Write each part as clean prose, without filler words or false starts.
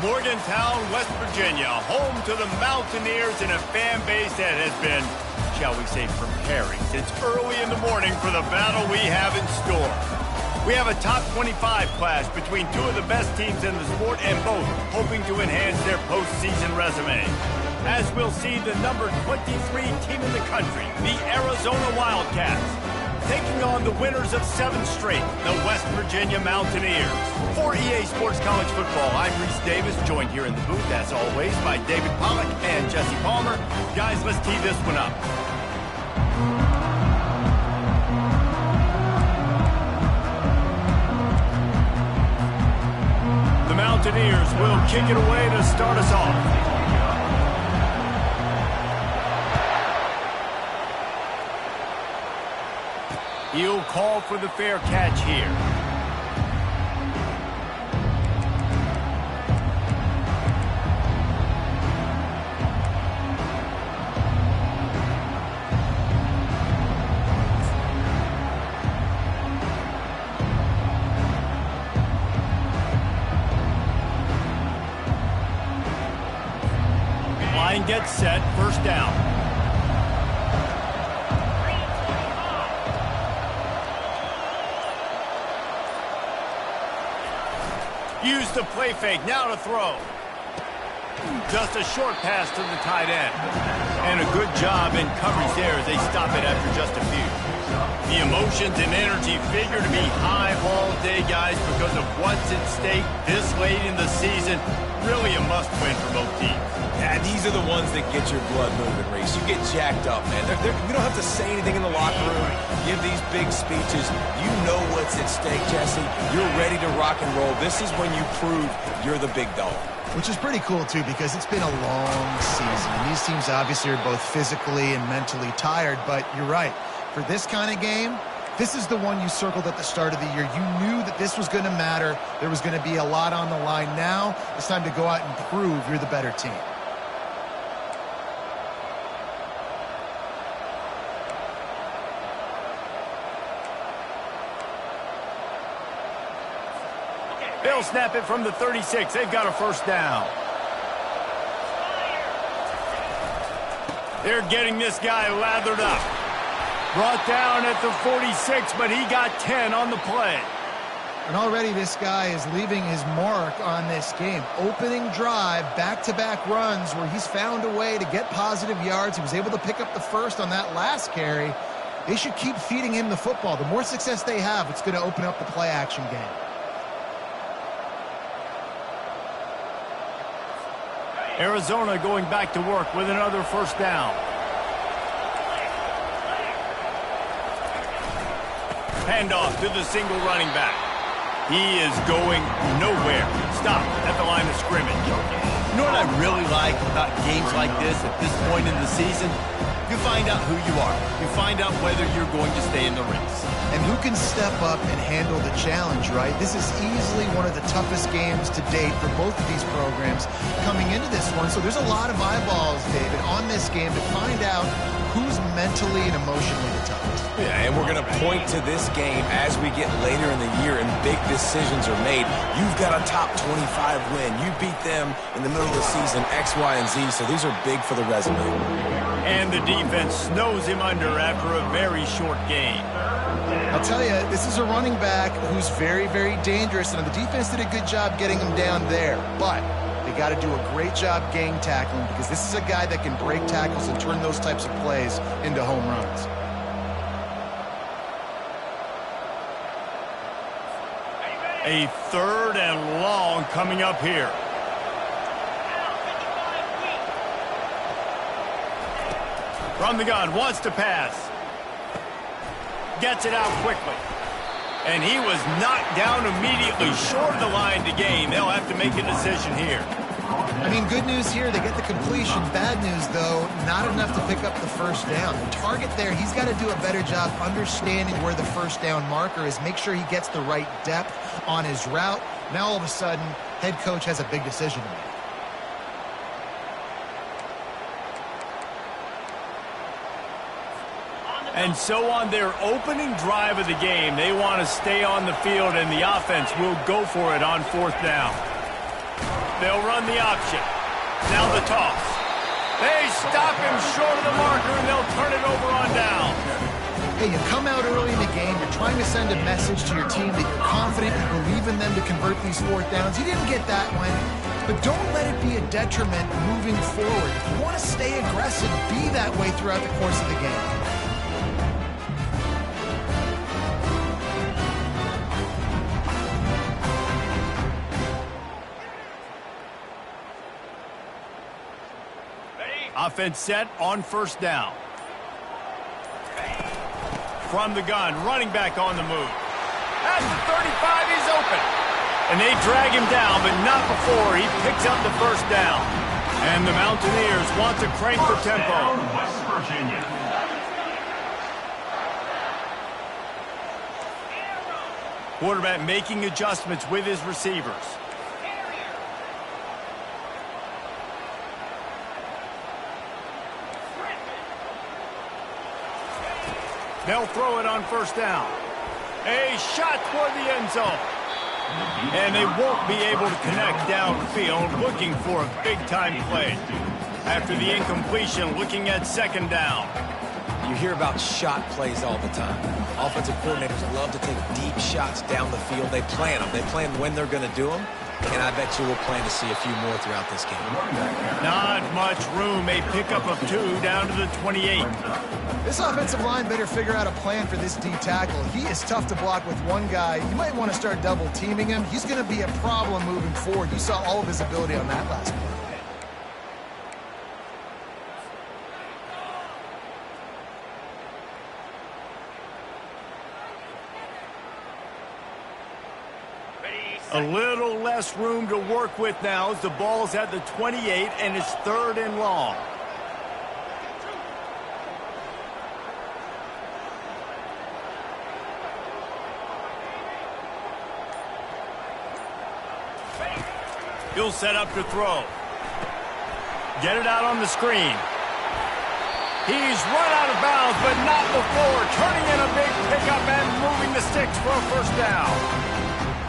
Morgantown, West Virginia, home to the Mountaineers and a fan base that has been, shall we say, preparing since early in the morning for the battle we have in store. We have a top 25 class between two of the best teams in the sport and both hoping to enhance their postseason resume. As we'll see, the number 23 team in the country, the Arizona Wildcats, taking on the winners of 7 straight, the West Virginia Mountaineers. For EA Sports College Football, I'm Reese Davis, joined here in the booth, as always, by David Pollack and Jesse Palmer. Guys, let's tee this one up. The Mountaineers will kick it away to start us off. He'll call for the fair catch here. Line gets set, first down. Use the play fake, now to throw. Just a short pass to the tight end. And a good job in coverage there as they stop it after just a few. The emotions and energy figure to be high all day, guys, because of what's at stake this late in the season. Really a must-win for both teams. Yeah, these are the ones that get your blood moving, Reese. You get jacked up, man. You don't have to say anything in the locker room, give these big speeches. You know what's at stake, Jesse. You're ready to rock and roll. This is when you prove you're the big dog. Which is pretty cool, too, because it's been a long season. These teams obviously are both physically and mentally tired, but you're right. For this kind of game, this is the one you circled at the start of the year. You knew that this was going to matter. There was going to be a lot on the line. Now it's time to go out and prove you're the better team. They'll snap it from the 36. They've got a first down. They're getting this guy lathered up. Brought down at the 46, but he got 10 on the play. And already this guy is leaving his mark on this game. Opening drive, back-to-back runs where he's found a way to get positive yards. He was able to pick up the first on that last carry. They should keep feeding him the football. The more success they have, it's going to open up the play-action game. Arizona going back to work with another first down. Handoff to the single running back. He is going nowhere. Stop at the line of scrimmage. You know what I really like about games like this at this point in the season? You find out who you are. You find out whether you're going to stay in the race. And who can step up and handle the challenge, right? This is easily one of the toughest games to date for both of these programs coming into this one. So there's a lot of eyeballs, David, on this game to find out who's mentally and emotionally the toughest. Yeah, and we're going to point to this game as we get later in the year and big decisions are made. You've got a top 25 win. You beat them in the middle of the season, X, Y, and Z, so these are big for the resume. And the defense snows him under after a very short game. I'll tell you, this is a running back who's very, very dangerous, and the defense did a good job getting him down there. But they got to do a great job gang tackling because this is a guy that can break tackles and turn those types of plays into home runs. A third and long coming up here. From the gun, wants to pass. Gets it out quickly. And he was knocked down immediately short of the line to gain. They'll have to make a decision here. I mean, good news here, they get the completion. Bad news, though, not enough to pick up the first down. The target there, he's got to do a better job understanding where the first down marker is, make sure he gets the right depth on his route. Now, all of a sudden, head coach has a big decision to make. And so on their opening drive of the game, they want to stay on the field, and the offense will go for it on fourth down. They'll run the option. Now the toss. They stop him short of the marker, and they'll turn it over on down. Hey, you come out early in the game, you're trying to send a message to your team that you're confident, you believe in them to convert these fourth downs. You didn't get that one, but don't let it be a detriment moving forward. If you want to stay aggressive, be that way throughout the course of the game. Offense set on first down. From the gun, running back on the move. At the 35, he's open. And they drag him down, but not before he picks up the first down. And the Mountaineers want to crank the tempo. West Virginia. Quarterback making adjustments with his receivers. They'll throw it on first down. A shot toward the end zone. And they won't be able to connect downfield, looking for a big-time play. After the incompletion, looking at second down. You hear about shot plays all the time. Offensive coordinators love to take deep shots down the field. They plan them. They plan when they're going to do them. And I bet you we'll plan to see a few more throughout this game. Not much room. A pickup of 2 down to the 28. This offensive line better figure out a plan for this D tackle. He is tough to block with one guy. You might want to start double teaming him. He's going to be a problem moving forward. You saw all of his ability on that last play. A little less room to work with now as the ball's at the 28 and it's 3rd and long. He'll set up to throw. Get it out on the screen. He's run out of bounds, but not before. Turning in a big pickup and moving the sticks for a first down.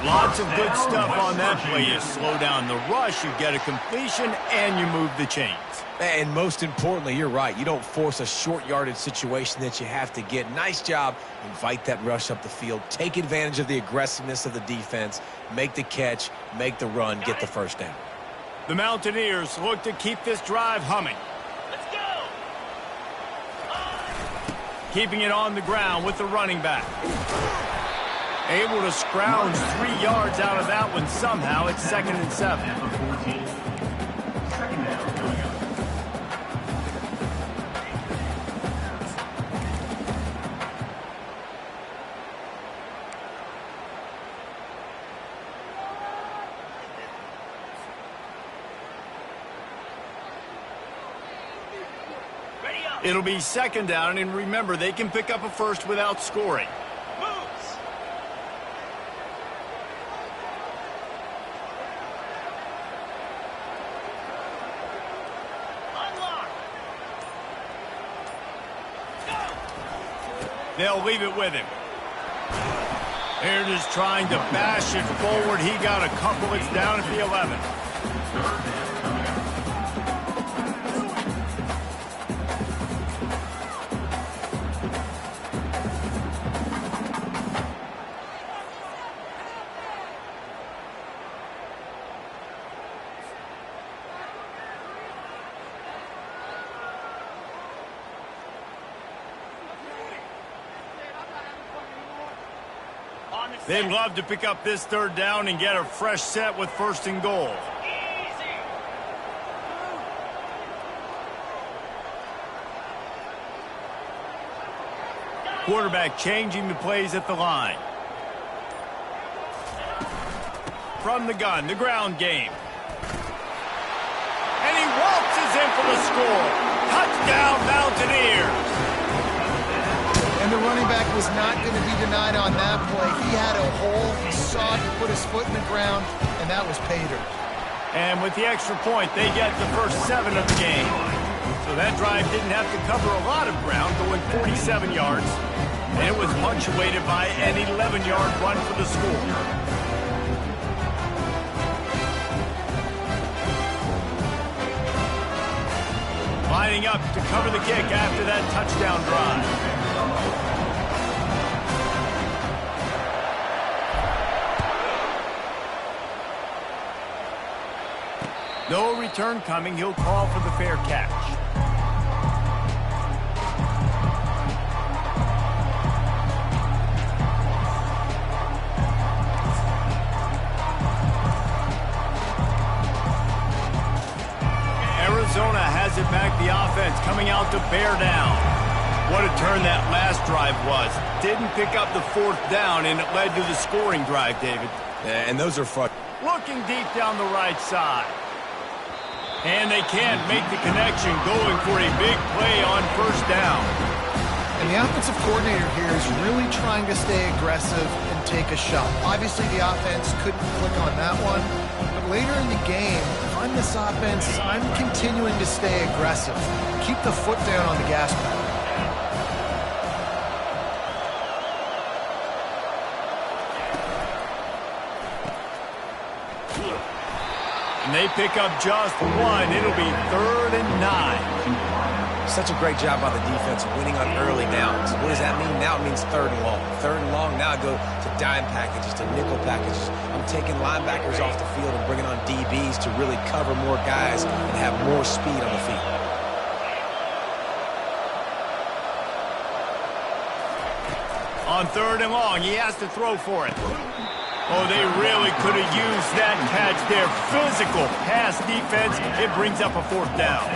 Lots of good stuff on that play. You slow down the rush, you get a completion, and you move the chains. And most importantly, you're right. You don't force a short yardage situation that you have to get. Nice job. Invite that rush up the field. Take advantage of the aggressiveness of the defense. Make the catch. Make the run. Get the first down. The Mountaineers look to keep this drive humming. Let's go. Keeping it on the ground with the running back. Able to scrounge 3 yards out of that one somehow. It's 2nd and 7. Second down. It'll be 2nd down, and remember, they can pick up a first without scoring. They'll leave it with him. They're just trying to bash it forward. He got a couple. It's down at the 11. They'd love to pick up this 3rd down and get a fresh set with 1st and goal. Quarterback changing the plays at the line. From the gun, the ground game. And he waltzes in for the score. Touchdown, Mountaineers. And the running back was not going to be denied on that play. He had a hole. He saw it, put his foot in the ground, and that was pay dirt. And with the extra point, they get the first 7 of the game. So that drive didn't have to cover a lot of ground, going 47 yards. And it was punctuated by an 11-yard run for the score. lining up to cover the kick after that touchdown drive. No return coming. He'll call for the fair catch. Zona has it back, the offense coming out to bear down. What a turn that last drive was. Didn't pick up the fourth down, and it led to the scoring drive, David. Yeah, and those are fun. Looking deep down the right side. And they can't make the connection, going for a big play on first down. And the offensive coordinator here is really trying to stay aggressive and take a shot. Obviously, the offense couldn't click on that one. But later in the game, if I'm this offense, I'm continuing to stay aggressive. Keep the foot down on the gas pedal. And they pick up just one. It'll be 3rd and 9. Such a great job by the defense winning on early downs. What does that mean? Now it means 3rd and long. 3rd and long, now I go to dime packages, to nickel packages. I'm taking linebackers off the field and bringing on DBs to really cover more guys and have more speed on the field. On 3rd and long, he has to throw for it. Oh, they really could have used that catch there. Physical pass defense. It brings up a 4th down.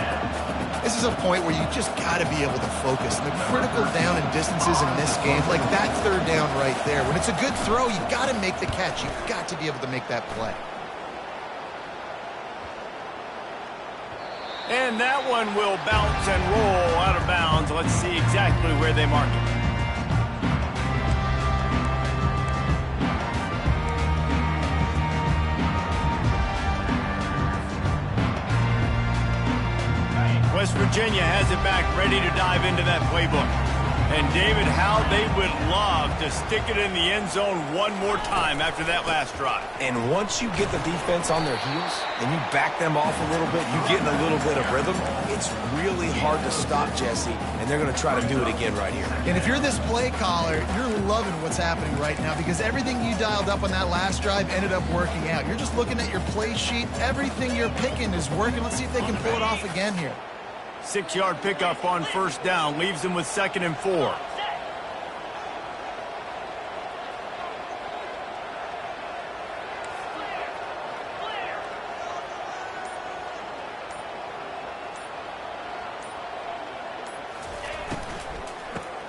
This is a point where you just got to be able to focus. And the critical down and distances in this game, like that 3rd down right there. When it's a good throw, you got to make the catch. You've got to be able to make that play. And that one will bounce and roll out of bounds. Let's see exactly where they mark it. West Virginia has it back, ready to dive into that playbook. And David, how they would love to stick it in the end zone one more time after that last drive. And once you get the defense on their heels and you back them off a little bit, you get in a little bit of rhythm, it's really hard to stop, Jesse, and they're going to try to do it again right here. And if you're this play caller, you're loving what's happening right now because everything you dialed up on that last drive ended up working out. You're just looking at your play sheet. Everything you're picking is working. Let's see if they can pull it off again here. 6-yard pickup on first down, leaves them with 2nd and 4.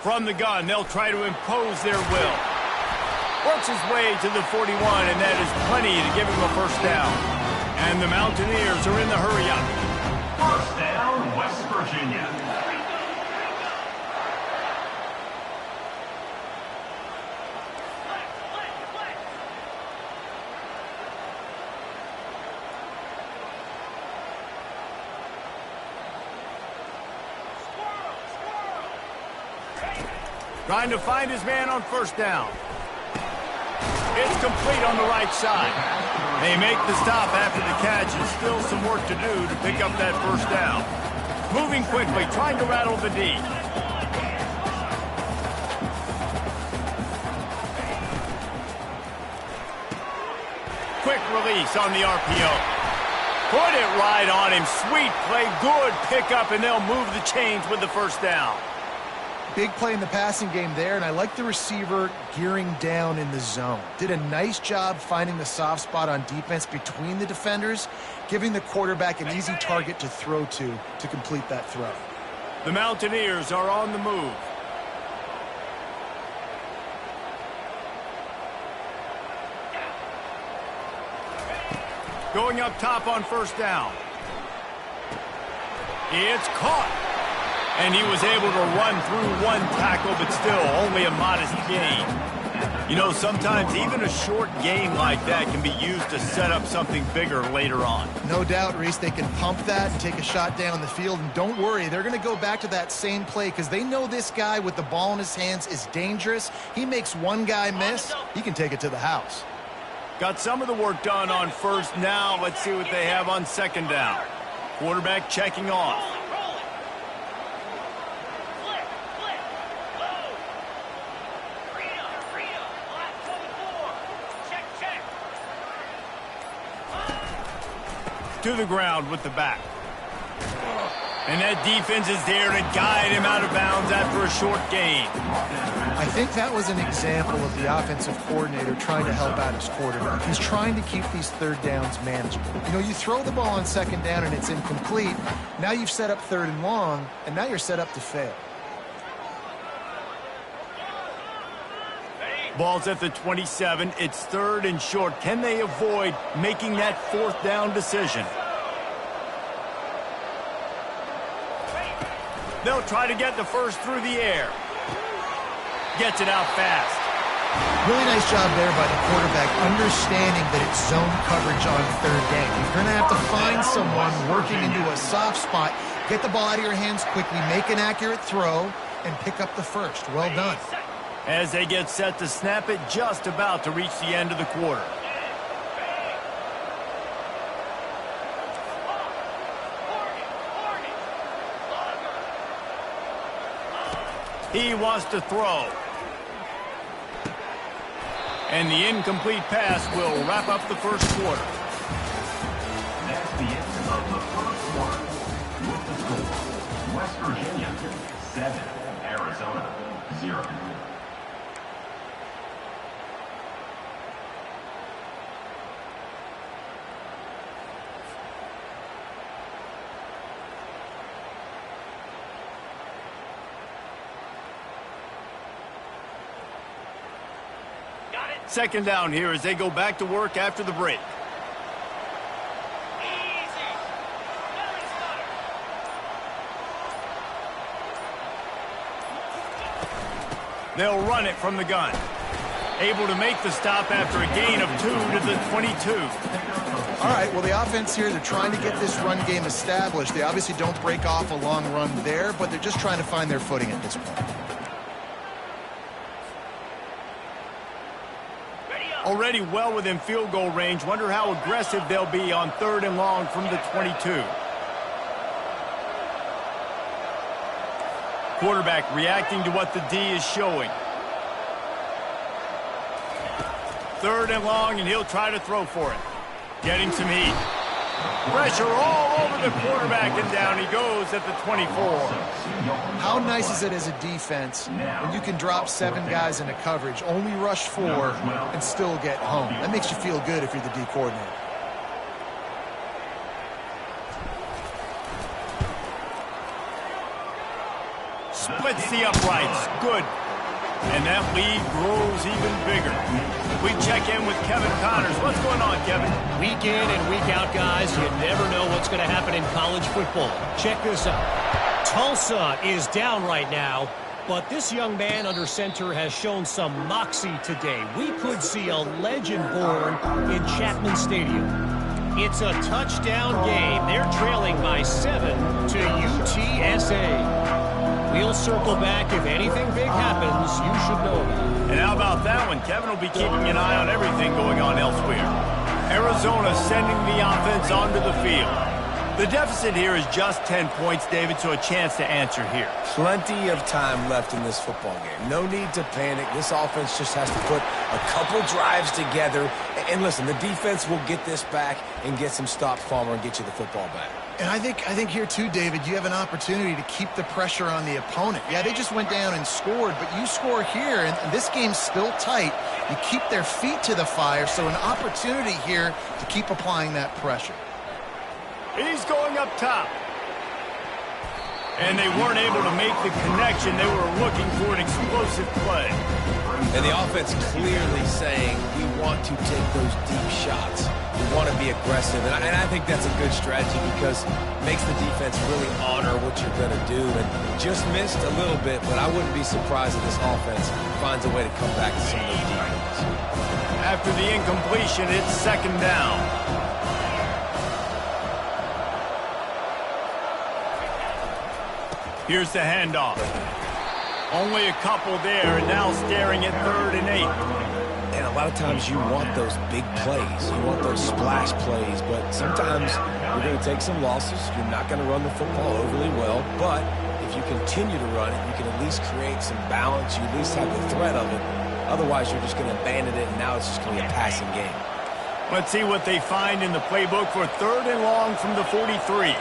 From the gun, they'll try to impose their will. Works his way to the 41, and that is plenty to give him a first down. And the Mountaineers are in the hurry-up. First down, West Virginia. Trying to find his man on first down. It's complete on the right side. They make the stop after the catch, and still some work to do to pick up that first down. Moving quickly, trying to rattle the D. Quick release on the RPO. Put it right on him. Sweet play, good pickup, and they'll move the chains with the first down. Big play in the passing game there, and I like the receiver gearing down in the zone. Did a nice job finding the soft spot on defense between the defenders, giving the quarterback an easy target to throw to complete that throw. The Mountaineers are on the move. Going up top on first down. It's caught. And he was able to run through one tackle, but still only a modest gain. You know, sometimes even a short game like that can be used to set up something bigger later on. No doubt, Reese, they can pump that and take a shot down the field. And don't worry, they're going to go back to that same play because they know this guy with the ball in his hands is dangerous. He makes one guy miss, he can take it to the house. Got some of the work done on first. Now let's see what they have on second down. Quarterback checking off. to the ground with the back. And that defense is there to guide him out of bounds after a short gain. I think that was an example of the offensive coordinator trying to help out his quarterback. He's trying to keep these third downs manageable. You know, you throw the ball on second down and it's incomplete. Now you've set up third and long, and now you're set up to fail. Ball's at the 27. It's third and short. Can they avoid making that fourth down decision? They'll try to get the first through the air. Gets it out fast. Really nice job there by the quarterback, understanding that it's zone coverage on third down. You're going to have to find someone working into a soft spot, get the ball out of your hands quickly, make an accurate throw, and pick up the first. Well done. As they get set to snap it, just about to reach the end of the quarter. He wants to throw. And the incomplete pass will wrap up the first quarter. That's the end of the first quarter. With the score, West Virginia 7, Arizona 0. Second down here as they go back to work after the break. They'll run it from the gun. Able to make the stop after a gain of 2 to the 22. All right, well, the offense here, they're trying to get this run game established. They obviously don't break off a long run there, but they're just trying to find their footing at this point. Already well within field goal range. Wonder how aggressive they'll be on third and long from the 22. Quarterback reacting to what the D is showing. Third and long, and he'll try to throw for it. Getting some heat. Pressure all over the quarterback, and down he goes at the 24. How nice is it as a defense when you can drop 7 guys into coverage, only rush 4, and still get home? That makes you feel good if you're the D coordinator. Splits the uprights. Good. And that lead grows even bigger. We check in with Kevin Connors. What's going on, Kevin? Week in and week out, guys, you never know what's going to happen in college football. Check this out. Tulsa is down right now, but this young man under center has shown some moxie today. We could see a legend born in Chapman Stadium. It's a touchdown game. They're trailing by 7 to UTSA. We'll circle back. If anything big happens, you should know about it. And how about that one? Kevin will be keeping an eye on everything going on elsewhere. Arizona sending the offense onto the field. The deficit here is just 10 points, David, so a chance to answer here. Plenty of time left in this football game. No need to panic. This offense just has to put a couple drives together. And listen, the defense will get this back and get some stops, Palmer, and get you the football back. And I think here too, David, you have an opportunity to keep the pressure on the opponent. Yeah, they just went down and scored, but you score here, and this game's still tight. You keep their feet to the fire, so an opportunity here to keep applying that pressure. He's going up top. And they weren't able to make the connection. They were looking for an explosive play. And the offense clearly saying, we want to take those deep shots. We want to be aggressive. And I think that's a good strategy because it makes the defense really honor what you're going to do. And just missed a little bit, but I wouldn't be surprised if this offense finds a way to come back to some of those defenses. After the incompletion, it's second down. Here's the handoff. Only a couple there, and now staring at 3rd and 8. And a lot of times you want those big plays. You want those splash plays, but sometimes you're going to take some losses. You're not going to run the football overly well, but if you continue to run it, you can at least create some balance. You at least have the threat of it. Otherwise, you're just going to abandon it, and now it's just going to be a passing game. Let's see what they find in the playbook for 3rd and long from the 43.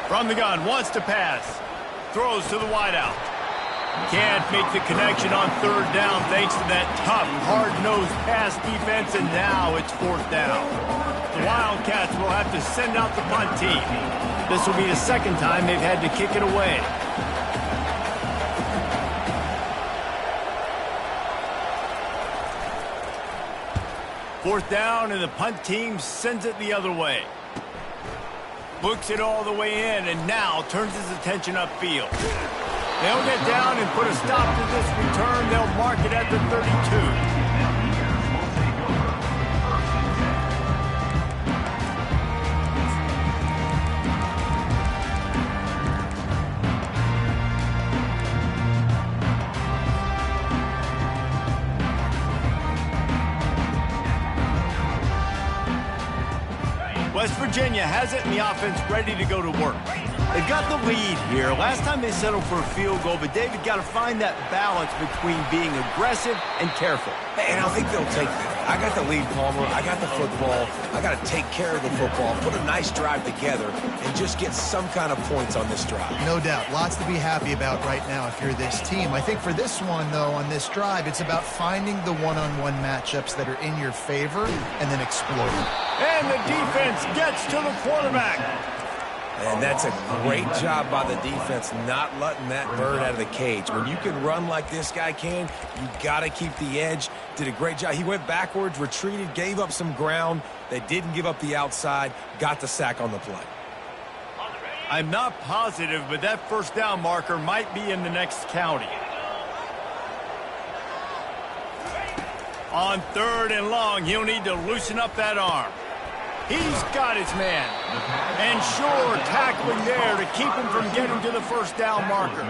From the gun, wants to pass. Throws to the wideout. Can't make the connection on 3rd down thanks to that tough, hard-nosed pass defense, and now it's 4th down. The Wildcats will have to send out the punt team. This will be the 2nd time they've had to kick it away. Fourth down, and the punt team sends it the other way. Books it all the way in, and now turns his attention upfield. They'll get down and put a stop to this return. They'll mark it at the 32. West Virginia has it, and the offense ready to go to work. They've got the lead here. Last time they settled for a field goal, but David got to find that balance between being aggressive and careful. And I think they'll take that. I got the lead, Palmer. I got the football. I got to take care of the football, put a nice drive together, and just get some kind of points on this drive. No doubt. Lots to be happy about right now if you're this team. I think for this one, though, on this drive, it's about finding the one-on-one matchups that are in your favor and then exploiting. And the defense gets to the quarterback. And that's a great job by the defense, not letting that bird out of the cage. When you can run like this guy can, you got to keep the edge. Did a great job. He went backwards, retreated, gave up some ground. They didn't give up the outside, got the sack on the play. I'm not positive, but that 1st down marker might be in the next county. On 3rd and long, he'll need to loosen up that arm. He's got his man. And sure, tackling there to keep him from getting to the 1st down marker.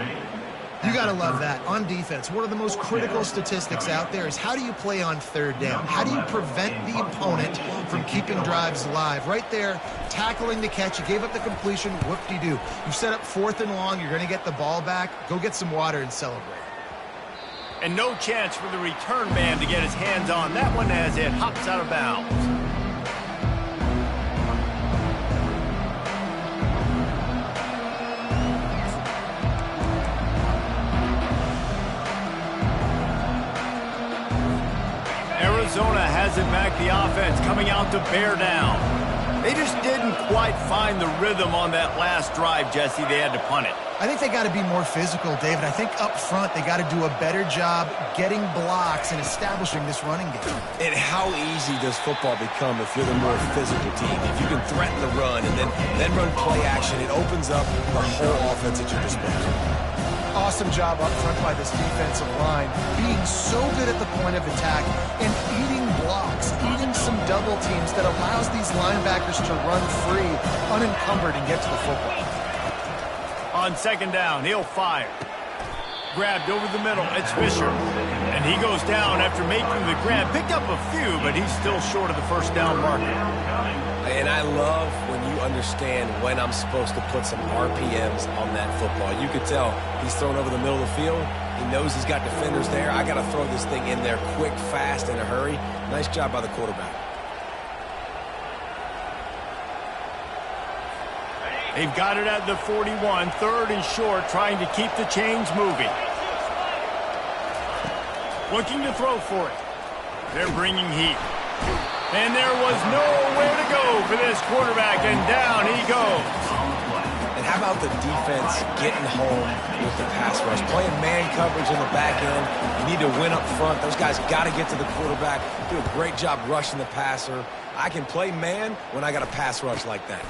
You got to love that. On defense, one of the most critical statistics out there is how do you play on 3rd down? How do you prevent the opponent from keeping drives alive? Right there, tackling the catch. You gave up the completion. Whoop-de-doo. You set up 4th and long. You're going to get the ball back. Go get some water and celebrate. And no chance for the return man to get his hands on that one as it hops out of bounds. Zona has it back, the offense coming out to bear down. They just didn't quite find the rhythm on that last drive, Jesse. They had to punt it. I think they got to be more physical, David. I think up front they got to do a better job getting blocks and establishing this running game. And how easy does football become if you're the more physical team? If you can threaten the run and then run play action, it opens up the whole offense at your disposal. Awesome job up front by this defensive line, being so good at the point of attack and eating blocks, eating some double teams that allows these linebackers to run free, unencumbered, and get to the football. On 2nd down, he'll fire. Grabbed over the middle, it's Fisher. And he goes down after making the grab. Picked up a few, but he's still short of the 1st down marker. And I love when you understand when I'm supposed to put some RPMs on that football. You could tell he's thrown over the middle of the field. He knows he's got defenders there. I got to throw this thing in there quick, fast, in a hurry. Nice job by the quarterback. They've got it at the 41, 3rd and short, trying to keep the chains moving. Looking to throw for it. They're bringing heat. And there was nowhere to go for this quarterback, and down he goes. And how about the defense getting home with the pass rush? Playing man coverage in the back end. You need to win up front. Those guys got to get to the quarterback. Do a great job rushing the passer. I can play man when I got a pass rush like that.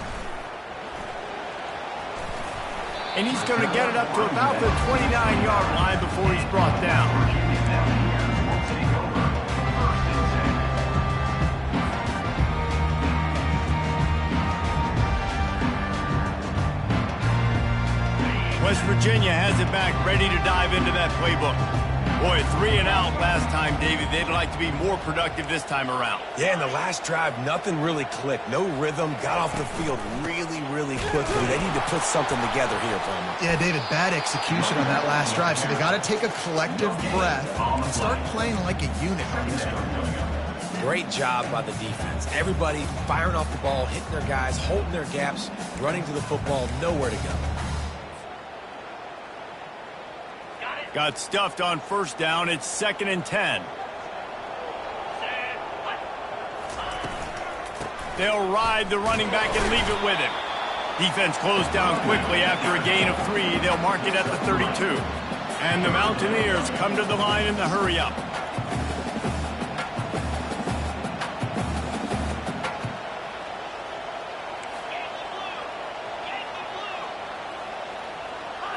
And he's going to get it up to about the 29-yard line before he's brought down. West Virginia has it back, ready to dive into that playbook. Boy, 3 and out last time, David. They'd like to be more productive this time around. Yeah, in the last drive, nothing really clicked. No rhythm. Got off the field really, really quickly. They need to put something together here, Palmer. Yeah, David, bad execution on that last drive. So they got to take a collective breath and start playing like a unit on this one. Great job by the defense. Everybody firing off the ball, hitting their guys, holding their gaps, running to the football, nowhere to go. Got stuffed on first down. It's 2nd and 10. They'll ride the running back and leave it with him. Defense closed down quickly after a gain of 3. They'll mark it at the 32. And the Mountaineers come to the line in the hurry-up.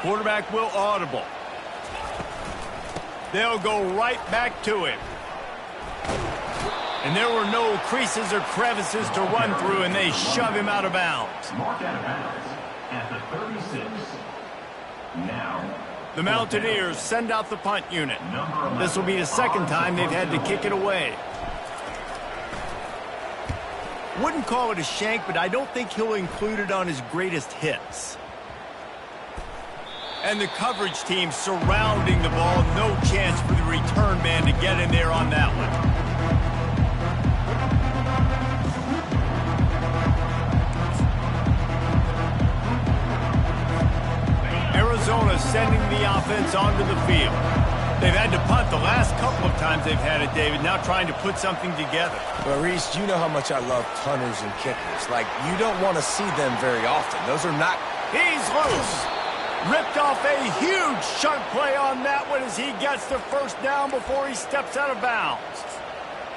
Quarterback will audible. They'll go right back to him. And there were no creases or crevices to run through, and they shove him out of bounds. Marked out of bounds at the 36. Now, The Mountaineers send out the punt unit. This will be the second time they've had to kick it away. Wouldn't call it a shank, but I don't think he'll include it on his greatest hits. And the coverage team surrounding the ball. No chance for the return man to get in there on that one. Arizona sending the offense onto the field. They've had to punt the last couple of times they've had it, David. Now trying to put something together. Well, Reese, you know how much I love punters and kickers. Like, you don't want to see them very often. Those are not... He's loose. Ripped off a huge chunk play on that one as he gets the first down before he steps out of bounds.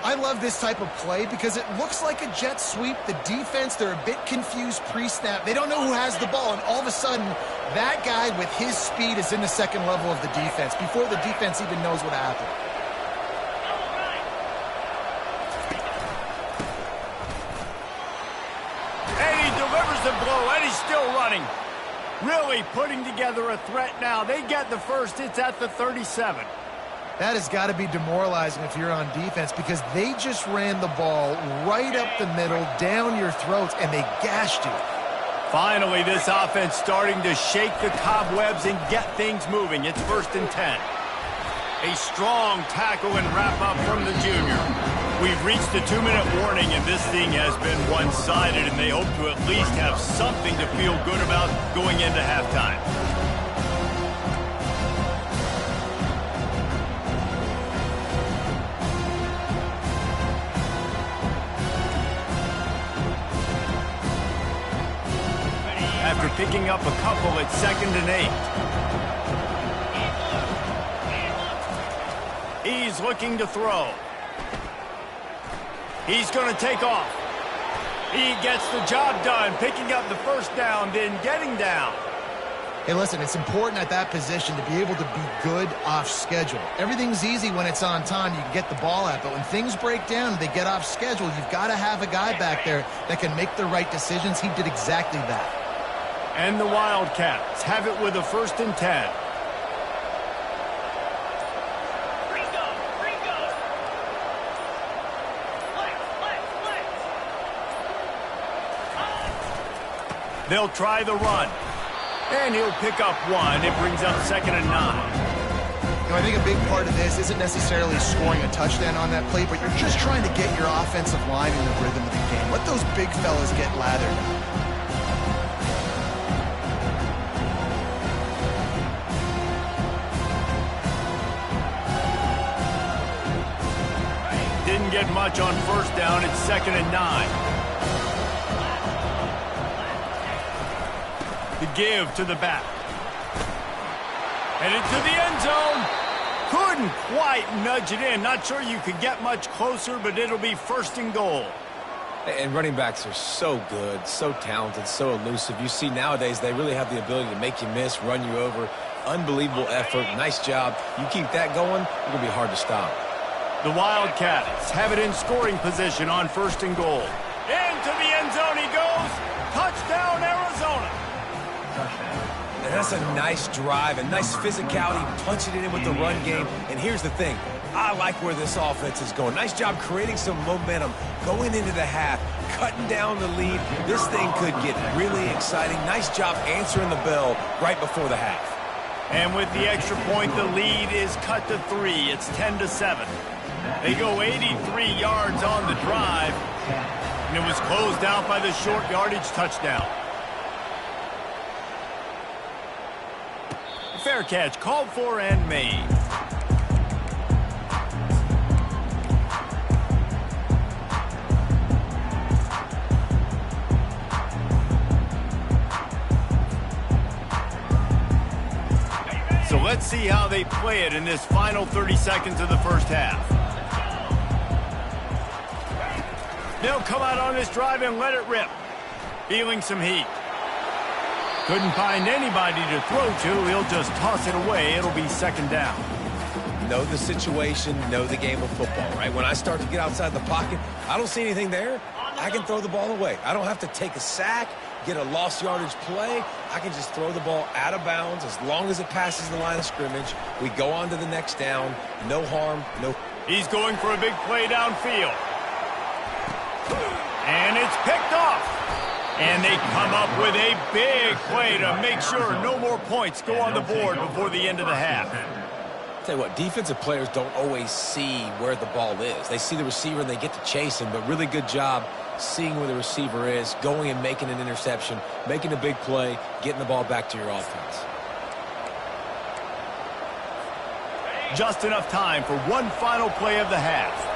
I love this type of play because it looks like a jet sweep. The defense, they're a bit confused pre-snap. They don't know who has the ball, and all of a sudden, that guy with his speed is in the second level of the defense before the defense even knows what happened. And he delivers the blow, and he's still running. Really putting together a threat now. They get the first. It's at the 37. That has got to be demoralizing if you're on defense because they just ran the ball right up the middle, down your throats, and they gashed you. Finally, this offense starting to shake the cobwebs and get things moving. It's 1st and 10. A strong tackle and wrap-up from the junior. We've reached the 2-minute warning, and this thing has been one-sided, and they hope to at least have something to feel good about going into halftime. After picking up a couple at 2nd and 8. He's looking to throw. He's going to take off. He gets the job done, picking up the first down, then getting down. Hey, listen, it's important at that position to be able to be good off schedule. Everything's easy when it's on time. You can get the ball out, but when things break down and they get off schedule, you've got to have a guy back there that can make the right decisions. He did exactly that. And the Wildcats have it with a 1st and 10. They'll try the run. And he'll pick up 1. It brings up 2nd and 9. You know, I think a big part of this isn't necessarily scoring a touchdown on that play, but you're just trying to get your offensive line in the rhythm of the game. Let those big fellas get lathered. Didn't get much on first down. It's 2nd and 9. The give to the back. And into the end zone. Couldn't quite nudge it in. Not sure you could get much closer, but it'll be 1st and goal. And running backs are so good, so talented, so elusive. You see nowadays they really have the ability to make you miss, run you over. Unbelievable effort. Nice job. You keep that going, it's going to be hard to stop. The Wildcats have it in scoring position on 1st and goal. Into the end zone he goes. Touchdown, Arizona. And that's a nice drive, a nice physicality, punching it in with the run game. And here's the thing. I like where this offense is going. Nice job creating some momentum, going into the half, cutting down the lead. This thing could get really exciting. Nice job answering the bell right before the half. And with the extra point, the lead is cut to 3. It's 10-7. They go 83 yards on the drive, and it was closed out by the short yardage touchdown. Fair catch called for and made. So let's see how they play it in this final 30 seconds of the first half. They'll come out on this drive and let it rip. Feeling some heat. Couldn't find anybody to throw to. He'll just toss it away. It'll be second down. Know the situation, know the game of football, right? When I start to get outside the pocket, I don't see anything there. I can throw the ball away. I don't have to take a sack, get a lost yardage play. I can just throw the ball out of bounds as long as it passes the line of scrimmage. We go on to the next down. No harm, no... He's going for a big play downfield. And it's picked off. And they come up with a big play to make sure no more points go on the board before the end of the half. Tell you what, defensive players don't always see where the ball is. They see the receiver and they get to chase him, but really good job seeing where the receiver is, going and making an interception, making a big play, getting the ball back to your offense. Just enough time for one final play of the half.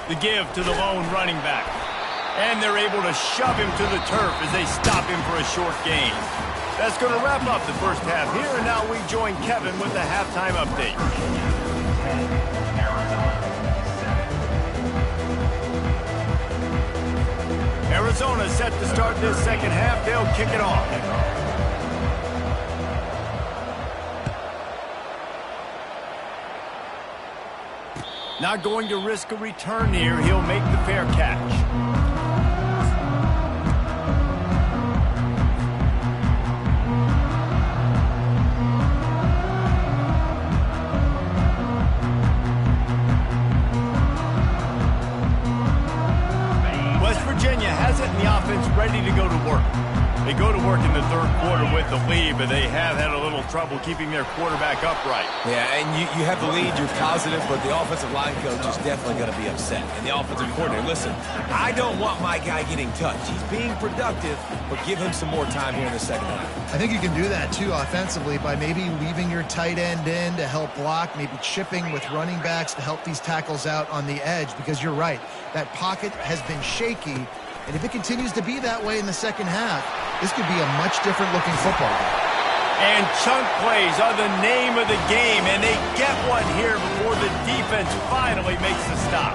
The give to the lone running back. And they're able to shove him to the turf as they stop him for a short gain. That's going to wrap up the first half here, and now we join Kevin with the halftime update. Arizona set to start this second half. They'll kick it off. Not going to risk a return here. He'll make the fair catch. West Virginia has it in the offense ready to go to work. They go to work in the third quarter with the lead, but they have had a little trouble keeping their quarterback upright. Yeah, and you have the lead, you're positive, but the offensive line coach is definitely going to be upset. And the offensive coordinator, listen, I don't want my guy getting touched. He's being productive, but give him some more time here in the second half. I think you can do that, too, offensively, by maybe leaving your tight end in to help block, maybe chipping with running backs to help these tackles out on the edge, because you're right. That pocket has been shaky, and if it continues to be that way in the second half, this could be a much different looking football game. And chunk plays are the name of the game, and they get one here before the defense finally makes the stop.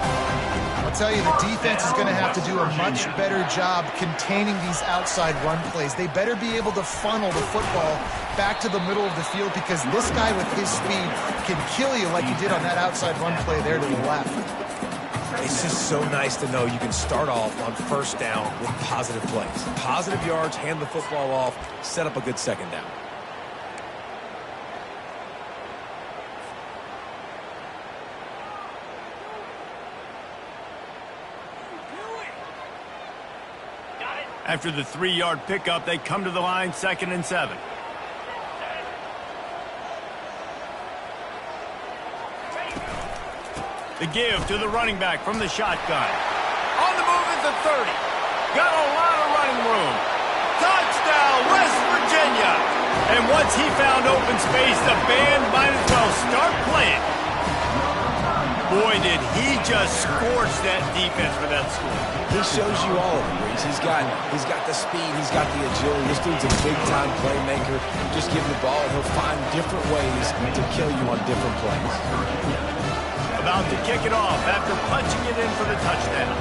I'll tell you, the defense is going to have to do a much better job containing these outside run plays. They better be able to funnel the football back to the middle of the field, because this guy with his speed can kill you like he did on that outside run play there to the left. It's just so nice to know you can start off on first down with positive plays. Positive yards, hand the football off, set up a good second down. After the 3-yard pickup, they come to the line, 2nd and 7. The give to the running back from the shotgun. On the move at the 30. Got a lot of running room. Touchdown, West Virginia. And once he found open space, the band might as well start playing. Boy, did he just scorch that defense for that score. He shows you all of it, Reese. He's got the speed, he's got the agility. This dude's a big-time playmaker. Just give him the ball, and he'll find different ways to kill you on different plays. About to kick it off after punching it in for the touchdown.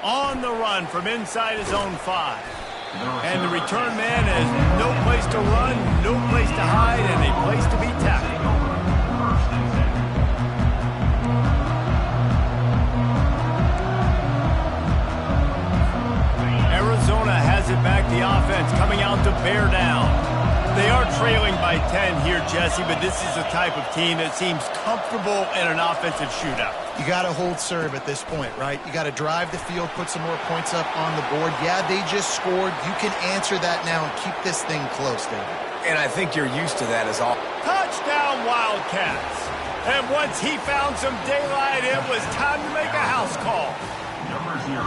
On the run from inside his own 5. And the return man has no place to run, no place to hide, and a place to be tackled. bear down. They are trailing by 10 here, Jesse, but this is the type of team that seems comfortable in an offensive shootout. You got to hold serve at this point, right? You got to drive the field, put some more points up on the board. Yeah, they just scored. You can answer that now and keep this thing close, David. And I think you're used to that as all. Touchdown, Wildcats. And once he found some daylight, it was time to make a house call. Number 0.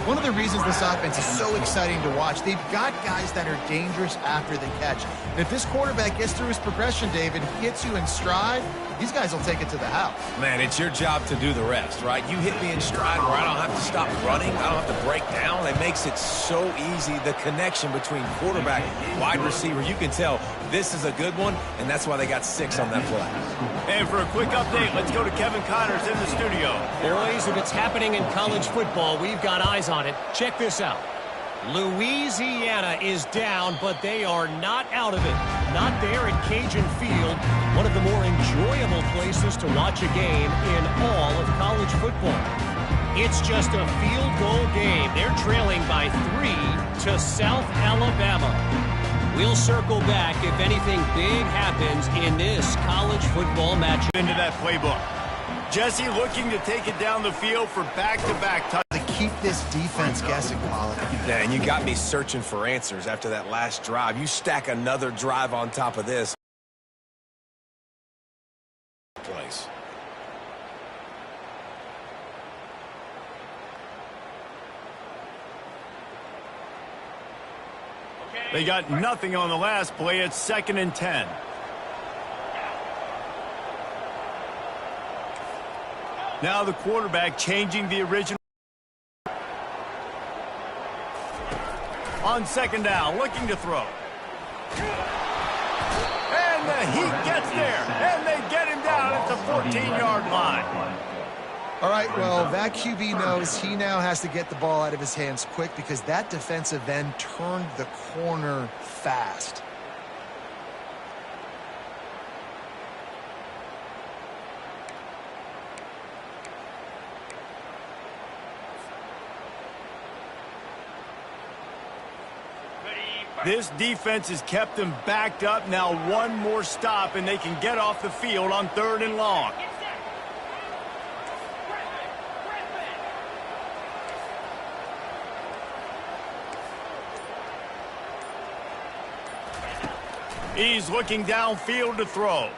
One of the reasons this offense is so exciting to watch, they've got guys that are dangerous after the catch. And if this quarterback gets through his progression, David, gets you in stride, these guys will take it to the house. Man, it's your job to do the rest, right? You hit me in stride where I don't have to stop running. I don't have to break down. It makes it so easy. The connection between quarterback, wide receiver, you can tell this is a good one, and that's why they got 6 on that play. And for a quick update, let's go to Kevin Connors in the studio. Boys, if it's happening in college football, we've got eyes on it. Check this out. Louisiana is down, but they are not out of it. Not there at Cajun Field, one of the more enjoyable places to watch a game in all of college football. It's just a field goal game. They're trailing by 3 to South Alabama. We'll circle back if anything big happens in this college football matchup. Into that playbook. Jesse looking to take it down the field for back-to-back touchdowns. To keep this defense guessing, Pollard. Yeah, and you got me searching for answers after that last drive. You stack another drive on top of this. Place. They got nothing on the last play. It's 2nd and 10. Now the quarterback changing the original. On 2nd down, looking to throw. And he gets there, and they get him down at the 14-yard line. All right, well, that QB knows he now has to get the ball out of his hands quick because that defensive end turned the corner fast. This defense has kept them backed up. Now one more stop, and they can get off the field on 3rd and long. He's looking downfield to throw.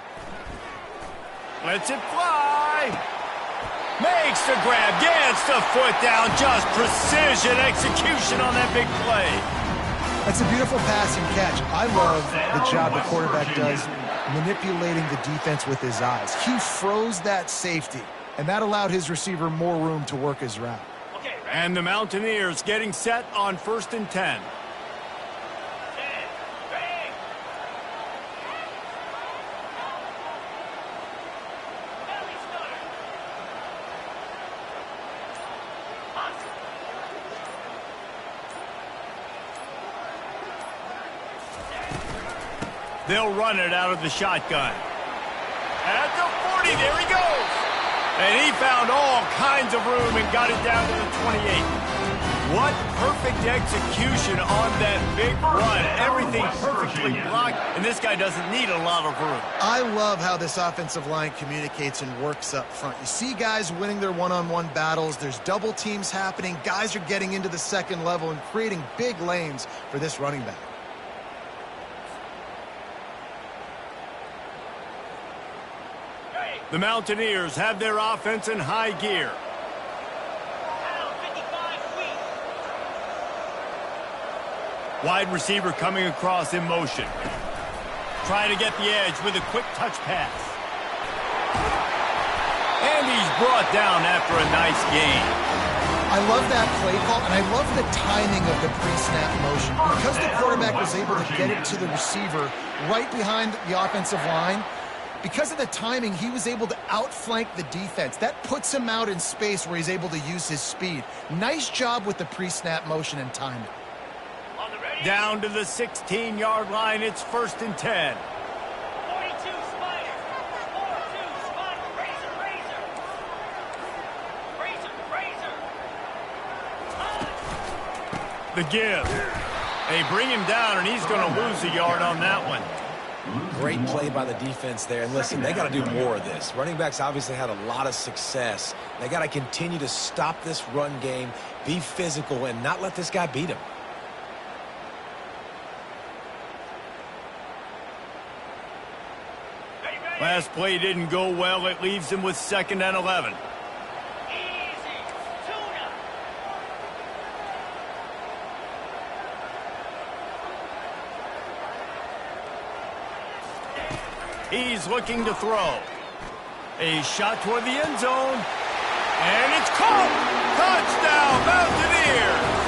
Lets it fly. Makes the grab. Gets the foot down. Just precision execution on that big play. That's a beautiful pass and catch. I love the job the quarterback does manipulating the defense with his eyes. He froze that safety, and that allowed his receiver more room to work his route. And the Mountaineers getting set on 1st and 10. They'll run it out of the shotgun. At the 40, there he goes. And he found all kinds of room and got it down to the 28. What perfect execution on that big run. Everything perfectly blocked, and this guy doesn't need a lot of room. I love how this offensive line communicates and works up front. You see guys winning their one-on-one battles. There's double teams happening. Guys are getting into the second level and creating big lanes for this running back. The Mountaineers have their offense in high gear. Wide receiver coming across in motion. Trying to get the edge with a quick touch pass. And he's brought down after a nice gain. I love that play call, and I love the timing of the pre-snap motion. Because the quarterback was able to get it to the receiver right behind the offensive line, because of the timing, he was able to outflank the defense. That puts him out in space where he's able to use his speed. Nice job with the pre-snap motion and timing. Down to the 16-yard line, it's 1st and 10. 42 Spider. 4-2 Spider. Razor. The give. They bring him down, and he's going to lose a yard on that one. Great play by the defense there. And listen, they got to do more of this. Running backs obviously had a lot of success. They got to continue to stop this run game, be physical, and not let this guy beat him. Last play didn't go well. It leaves him with 2nd and 11. Easy. Zona. He's looking to throw. A shot toward the end zone. And it's caught. Touchdown, Mountaineers.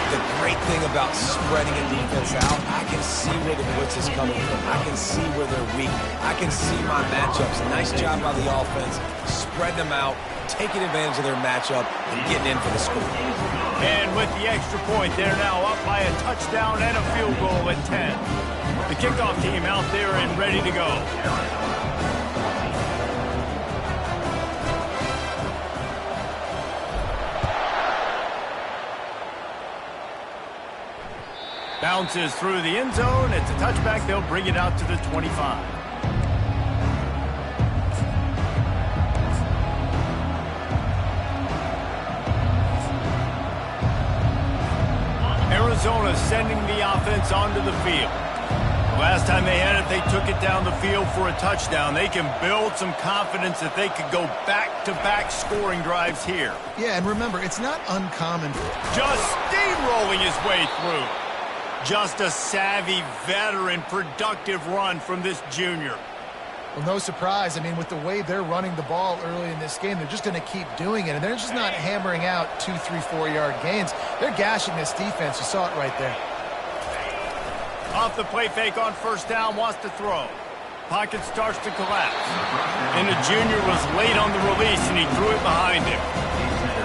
The great thing about spreading a defense out, I can see where the blitz is coming from. I can see where they're weak. I can see my matchups. Nice job by the offense. Spread them out, taking advantage of their matchup, and getting in for the score. And with the extra point, they're now up by a touchdown and a field goal at 10. The kickoff team out there and ready to go. Bounces through the end zone. It's a touchback. They'll bring it out to the 25. Arizona sending the offense onto the field. Last time they had it, they took it down the field for a touchdown. They can build some confidence that they could go back-to-back scoring drives here. Yeah, and remember, it's not uncommon. Just steamrolling his way through. Just a savvy, veteran, productive run from this junior. Well, no surprise. I mean, with the way they're running the ball early in this game, they're just going to keep doing it. And they're just not hammering out 2, 3, 4-yard gains. They're gashing this defense. You saw it right there. Off the play fake on 1st down, wants to throw. Pocket starts to collapse. And the junior was late on the release, and he threw it behind him.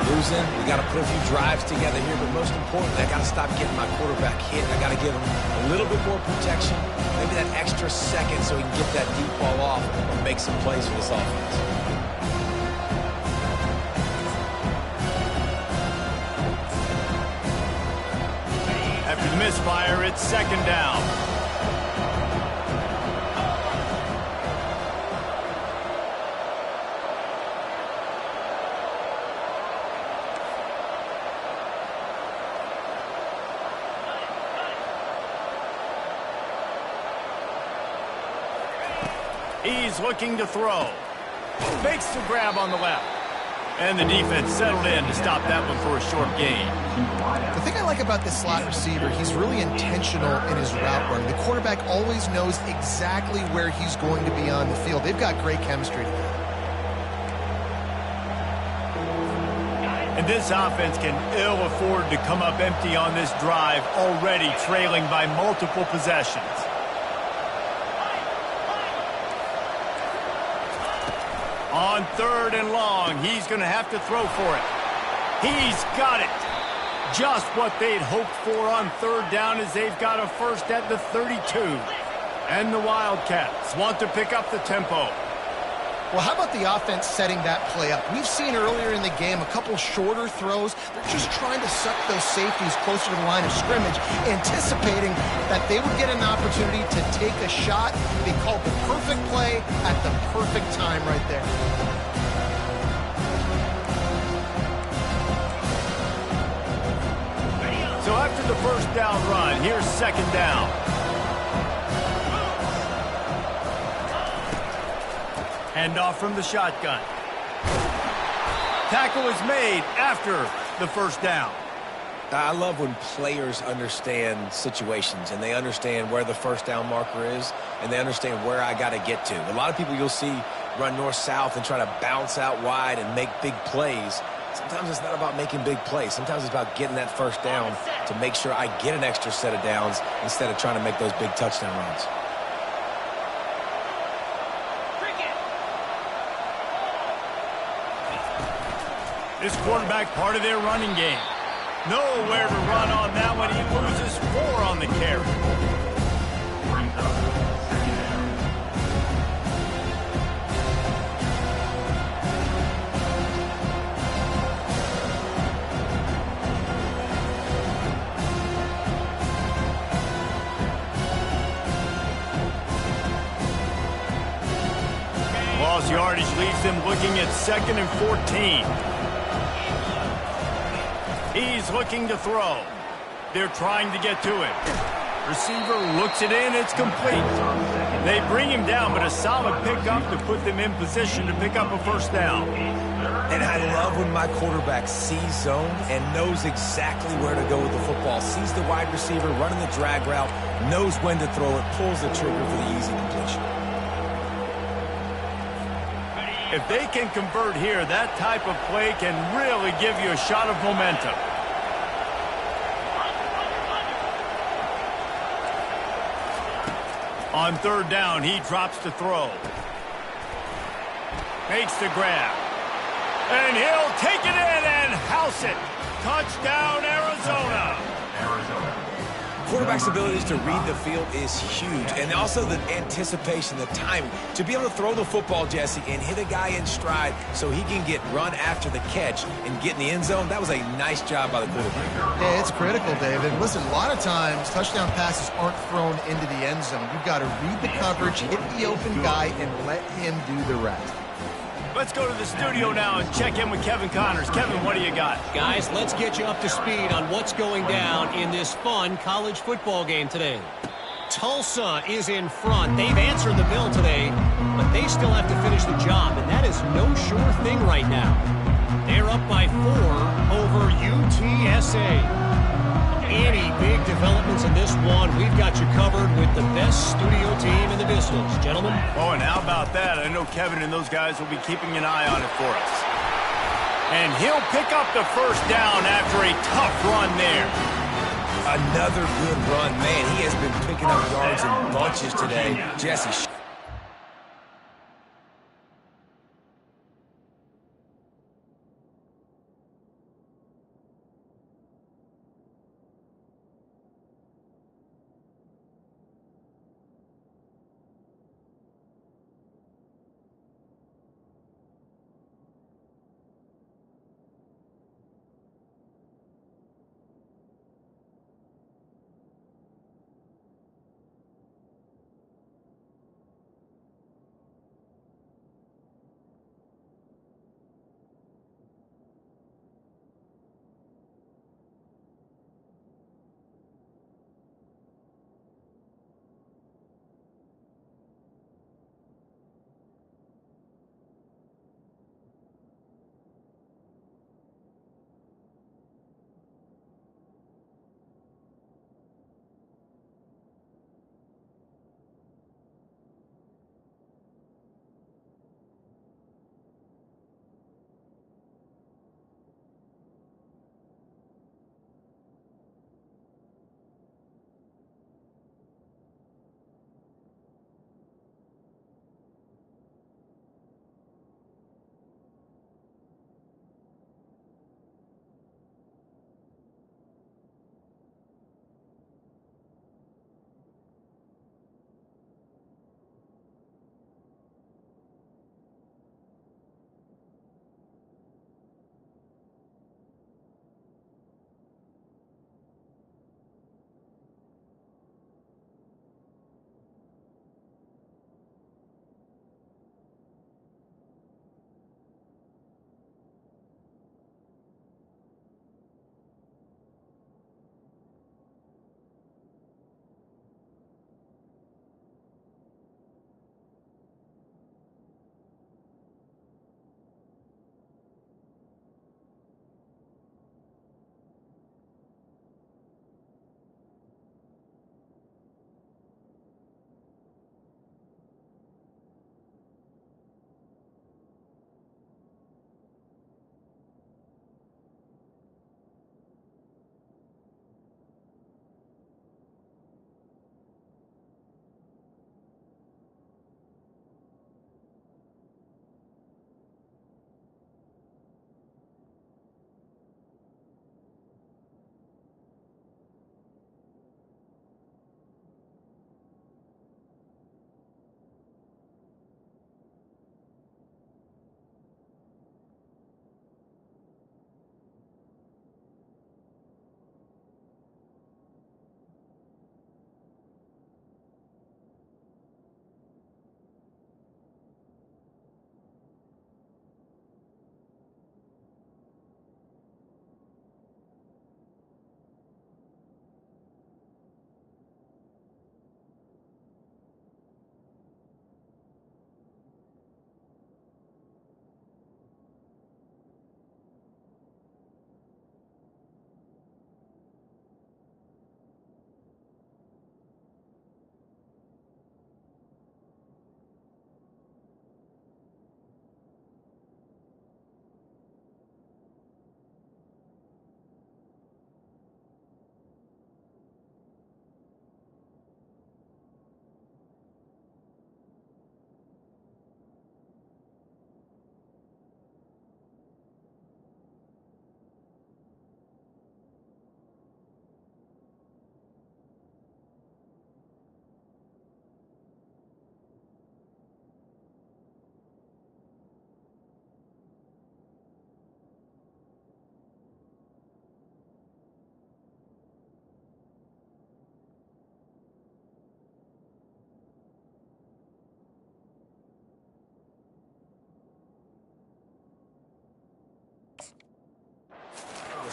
Losing, we got to put a few drives together here, but most importantly, I got to stop getting my quarterback hit. I got to give him a little bit more protection, maybe that extra second so he can get that deep ball off and make some plays for this offense. After the misfire, it's 2nd down. He's looking to throw. Makes the grab on the left. And the defense settled in to stop that one for a short gain. The thing I like about this slot receiver, he's really intentional in his route running. The quarterback always knows exactly where he's going to be on the field. They've got great chemistry together. And this offense can ill afford to come up empty on this drive, already trailing by multiple possessions. On 3rd and long, he's going to have to throw for it. He's got it. Just what they'd hoped for on 3rd down as they've got a first at the 32. And the Wildcats want to pick up the tempo. Well, how about the offense setting that play up? We've seen earlier in the game a couple shorter throws. They're just trying to suck those safeties closer to the line of scrimmage, anticipating that they would get an opportunity to take a shot. They called the perfect play at the perfect time right there. So after the 1st down run, here's 2nd down. Handoff from the shotgun. Tackle is made after the 1st down. I love when players understand situations and they understand where the 1st down marker is and they understand where I got to get to. A lot of people you'll see run north-south and try to bounce out wide and make big plays. Sometimes it's not about making big plays. Sometimes it's about getting that 1st down to make sure I get an extra set of downs instead of trying to make those big touchdown runs. This quarterback part of their running game. Nowhere to run on that one. He loses 4 on the carry. yardage leaves them looking at 2nd and 14. He's looking to throw. They're trying to get to it. Receiver looks it in. It's complete. They bring him down, but a solid pickup to put them in position to pick up a first down. And I love when my quarterback sees zone and knows exactly where to go with the football. Sees the wide receiver running the drag route, knows when to throw it, pulls the trigger for the easy completion. If they can convert here, that type of play can really give you a shot of momentum. On 3rd down, he drops to throw. Makes the grab. And he'll take it in and house it. Touchdown, Arizona. Quarterback's abilities to read the field is huge. And also the anticipation, the timing. To be able to throw the football, Jesse, and hit a guy in stride so he can get run after the catch and get in the end zone, that was a nice job by the quarterback. Yeah, it's critical, David. Listen, a lot of times touchdown passes aren't thrown into the end zone. You've got to read the coverage, hit the open guy, and let him do the rest. Let's go to the studio now and check in with Kevin Connors. Kevin, what do you got? Guys, let's get you up to speed on what's going down in this fun college football game today. Tulsa is in front. They've answered the bell today, but they still have to finish the job, and that is no sure thing right now. They're up by 4 over UTSA. Any big developments in this one, we've got you covered with the best studio team in the business. Gentlemen? Oh, and how about that? I know Kevin and those guys will be keeping an eye on it for us. And he'll pick up the first down after a tough run there. Another good run. Man, he has been picking up yards in bunches today. Jesse.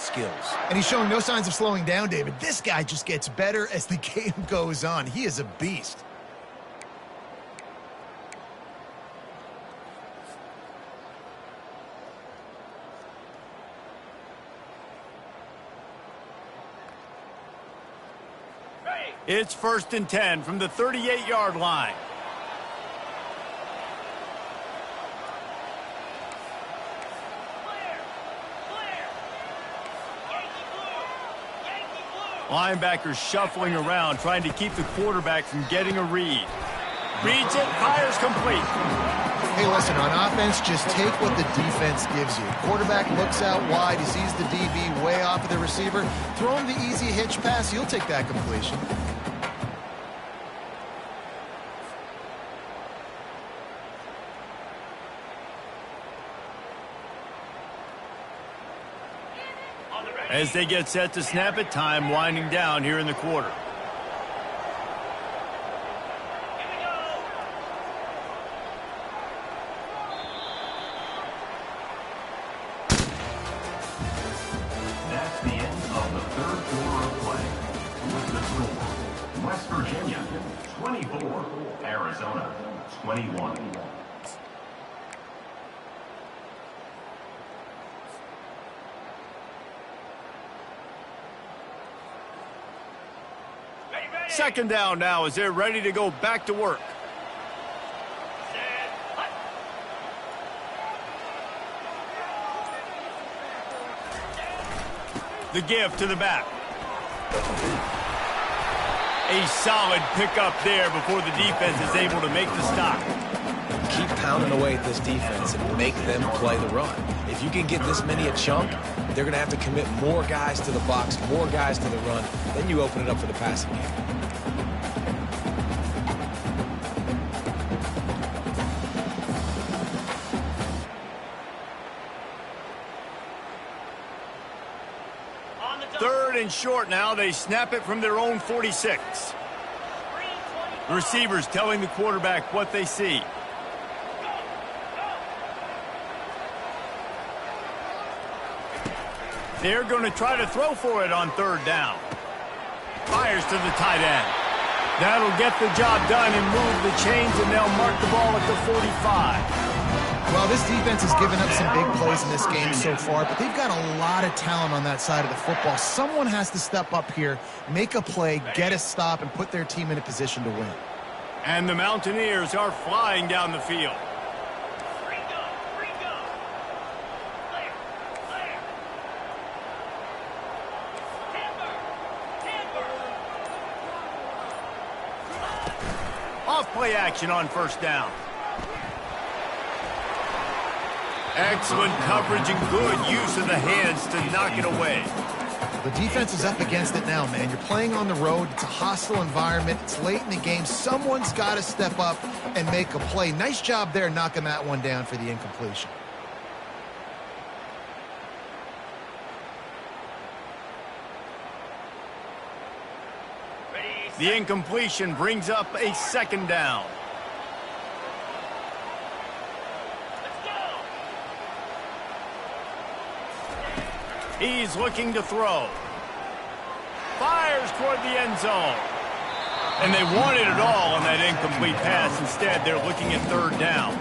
skills. And he's showing no signs of slowing down, David. This guy just gets better as the game goes on. He is a beast. It's 1st and 10 from the 38-yard line. Linebackers shuffling around, trying to keep the quarterback from getting a read. Reads it, fires complete. Hey, listen, on offense, just take what the defense gives you. Quarterback looks out wide. He sees the DB way off of the receiver. Throw him the easy hitch pass. You'll take that completion. As they get set to snap it, time winding down here in the quarter. That's the end of the third quarter of play. With the score, West Virginia 24, Arizona 21. Second down now as they're ready to go back to work. The give to the back. A solid pickup there before the defense is able to make the stop. Keep pounding away at this defense and make them play the run. If you can get this many a chunk, they're going to have to commit more guys to the box, more guys to the run. Then you open it up for the passing game. Third and short now. They snap it from their own 46. The receivers telling the quarterback what they see. They're going to try to throw for it on third down. Fires to the tight end. That'll get the job done and move the chains, and they'll mark the ball at the 45. Well, this defense has given up some big plays in this game so far, but they've got a lot of talent on that side of the football. Someone has to step up here, make a play, get a stop, and put their team in a position to win. And the Mountaineers are flying down the field. Off-play action on first down. Excellent coverage and good use of the hands to knock it away. The defense is up against it now, man. You're playing on the road. It's a hostile environment. It's late in the game. Someone's got to step up and make a play. Nice job there knocking that one down for the incompletion. The incompletion brings up a second down. He's looking to throw. Fires toward the end zone. And they wanted it all on that incomplete pass. Instead, they're looking at third down.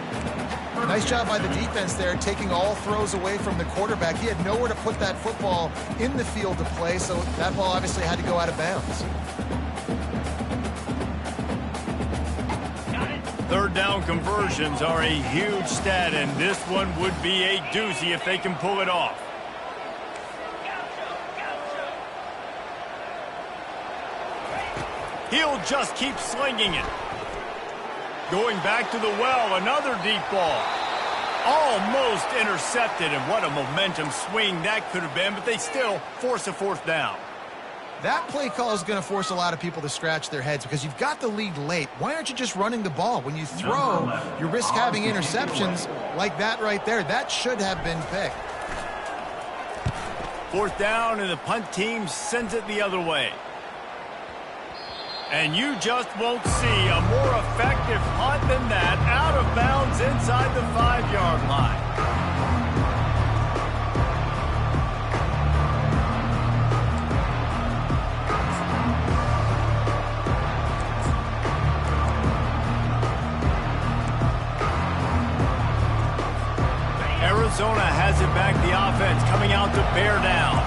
Nice job by the defense there, taking all throws away from the quarterback. He had nowhere to put that football in the field to play, so that ball obviously had to go out of bounds. Third down conversions are a huge stat, and this one would be a doozy if they can pull it off. He'll just keep slinging it. Going back to the well, another deep ball. Almost intercepted, and what a momentum swing that could have been, but they still force a fourth down. That play call is going to force a lot of people to scratch their heads because you've got the lead late. Why aren't you just running the ball? When you throw, you risk having interceptions like that right there. That should have been picked. Fourth down, and the punt team sends it the other way. And you just won't see a more effective punt than that, out of bounds inside the 5-yard line. about to bear down.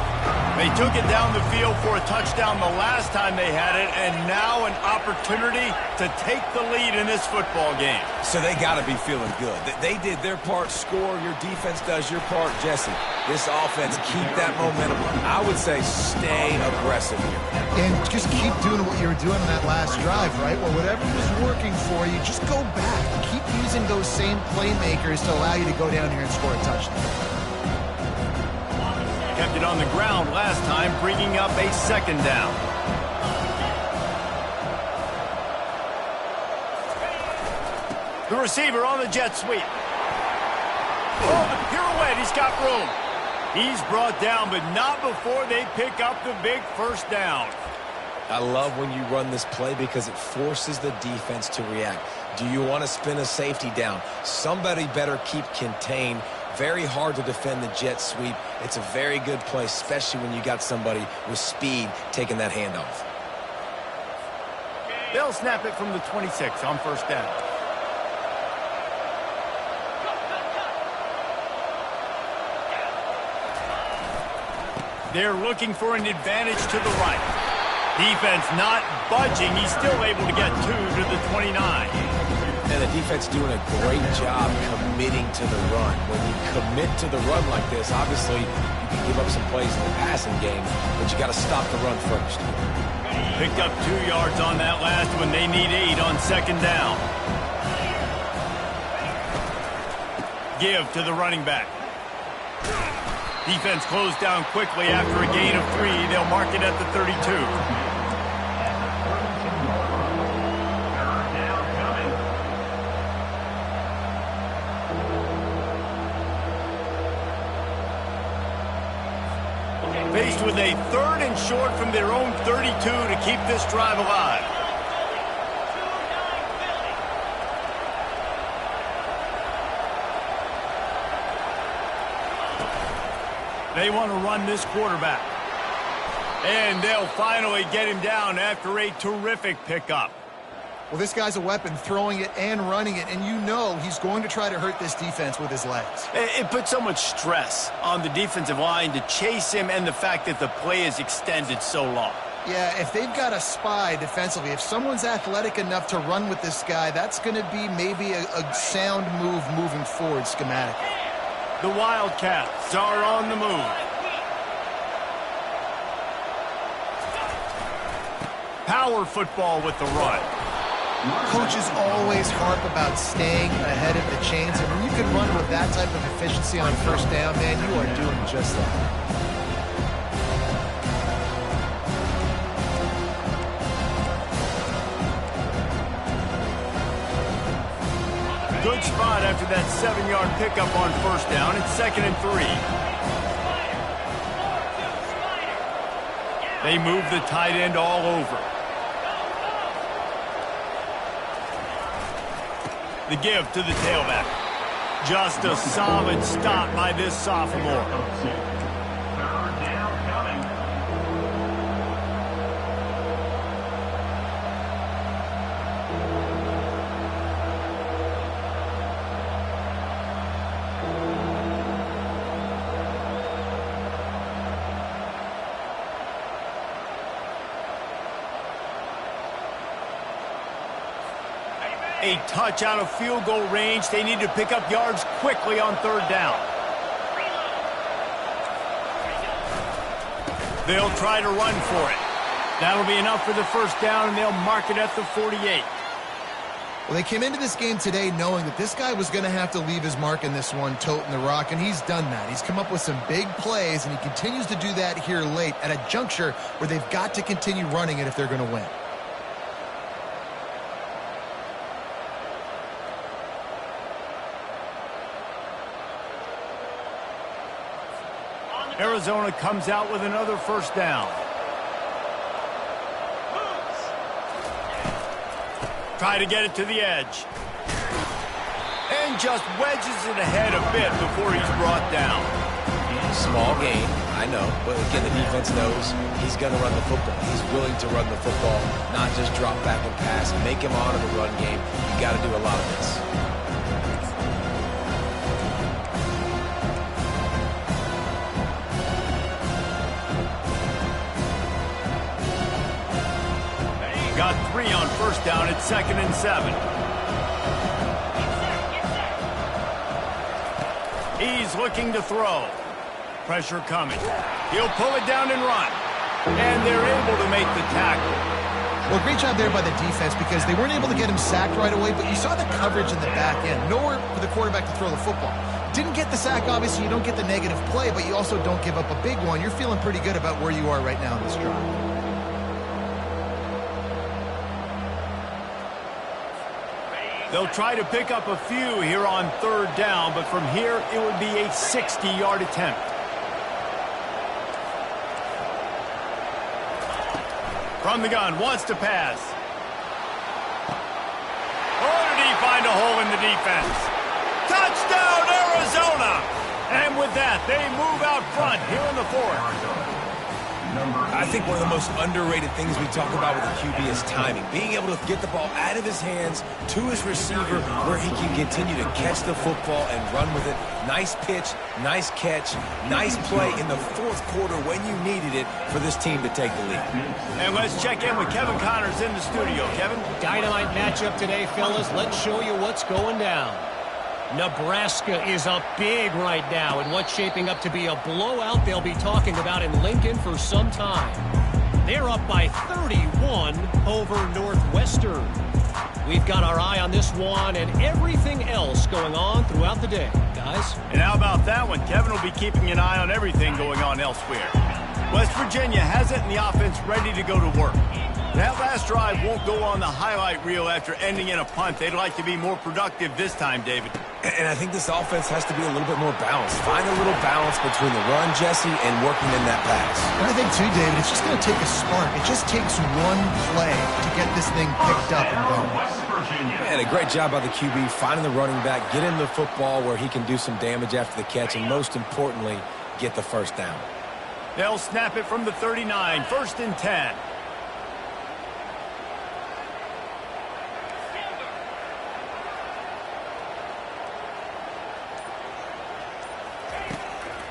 They took it down the field for a touchdown the last time they had it, and now an opportunity to take the lead in this football game. So they got to be feeling good. They did their part, score. Your defense does your part. Jesse, this offense, keep that momentum. I would say stay aggressive here. And just keep doing what you were doing in that last drive, right? Well, whatever was working for you, just go back. Keep using those same playmakers to allow you to go down here and score a touchdown. Kept it on the ground last time, bringing up a second down. The receiver on the jet sweep. Oh, the pirouette, he's got room. He's brought down, but not before they pick up the big first down. I love when you run this play because it forces the defense to react. Do you want to spin a safety down? Somebody better keep contained. Very hard to defend the jet sweep. It's a very good play, especially when you got somebody with speed taking that handoff. They'll snap it from the 26 on first down. They're looking for an advantage to the right. Defense not budging. He's still able to get 2 to the 29. And the defense doing a great job committing to the run. When you commit to the run like this, obviously you can give up some plays in the passing game, but you got to stop the run first. Picked up 2 yards on that last one. They need 8 on second down. Give to the running back. Defense closed down quickly after a gain of 3. They'll mark it at the 32. Faced with a 3rd and short from their own 32 to keep this drive alive. They want to run this quarterback. And they'll finally get him down after a terrific pickup. Well, this guy's a weapon, throwing it and running it, and you know he's going to try to hurt this defense with his legs. It puts so much stress on the defensive line to chase him and the fact that the play is extended so long. Yeah, if they've got a spy defensively, if someone's athletic enough to run with this guy, that's going to be maybe a sound move moving forward schematically. The Wildcats are on the move. Power football with the run. Coaches always harp about staying ahead of the chains, and when you can run with that type of efficiency on first down, man, you are doing just that. Good spot after that 7-yard pickup on first down. It's 2nd and 3. They move the tight end all over. The give to the tailback. Just a solid stop by this sophomore. A touch out of field goal range. They need to pick up yards quickly on 3rd down. They'll try to run for it. That'll be enough for the first down, and they'll mark it at the 48. Well, they came into this game today knowing that this guy was going to have to leave his mark in this one, toting the rock, and he's done that. He's come up with some big plays, and he continues to do that here late at a juncture where they've got to continue running it if they're going to win. Arizona comes out with another first down. Try to get it to the edge. And just wedges it ahead a bit before he's brought down. Small gain, I know, but again, the defense knows he's going to run the football. He's willing to run the football, not just drop back and pass. Make him honor the run game. You got to do a lot of this. got 3 on first down at 2nd and 7. He's looking to throw. Pressure coming. He'll pull it down and run. And they're able to make the tackle. Well, great job there by the defense because they weren't able to get him sacked right away, but you saw the coverage in the back end. Nowhere for the quarterback to throw the football. Didn't get the sack, obviously. You don't get the negative play, but you also don't give up a big one. You're feeling pretty good about where you are right now in this drive. They'll try to pick up a few here on 3rd down, but from here it would be a 60-yard attempt. From the gun, wants to pass. Oh, did he find a hole in the defense? Touchdown, Arizona! And with that, they move out front here in the 4th. I think one of the most underrated things we talk about with the QB is timing. Being able to get the ball out of his hands to his receiver where he can continue to catch the football and run with it. Nice pitch, nice catch, nice play in the 4th quarter when you needed it for this team to take the lead. And let's check in with Kevin Connors in the studio. Kevin? Dynamite matchup today, fellas. Let's show you what's going down. Nebraska is up big right now in what's shaping up to be a blowout they'll be talking about in Lincoln for some time. They're up by 31 over Northwestern. We've got our eye on this one and everything else going on throughout the day, guys. And how about that one? Kevin will be keeping an eye on everything going on elsewhere. West Virginia has it in the offense ready to go to work. That last drive won't go on the highlight reel after ending in a punt. They'd like to be more productive this time, David. And I think this offense has to be a little bit more balanced. Find a little balance between the run, Jesse, and working in that pass. And I think, too, David, it's just going to take a spark. It just takes one play to get this thing picked up and going. And a great job by the QB, finding the running back, get him the football where he can do some damage after the catch, and most importantly, get the first down. They'll snap it from the 39, 1st and 10.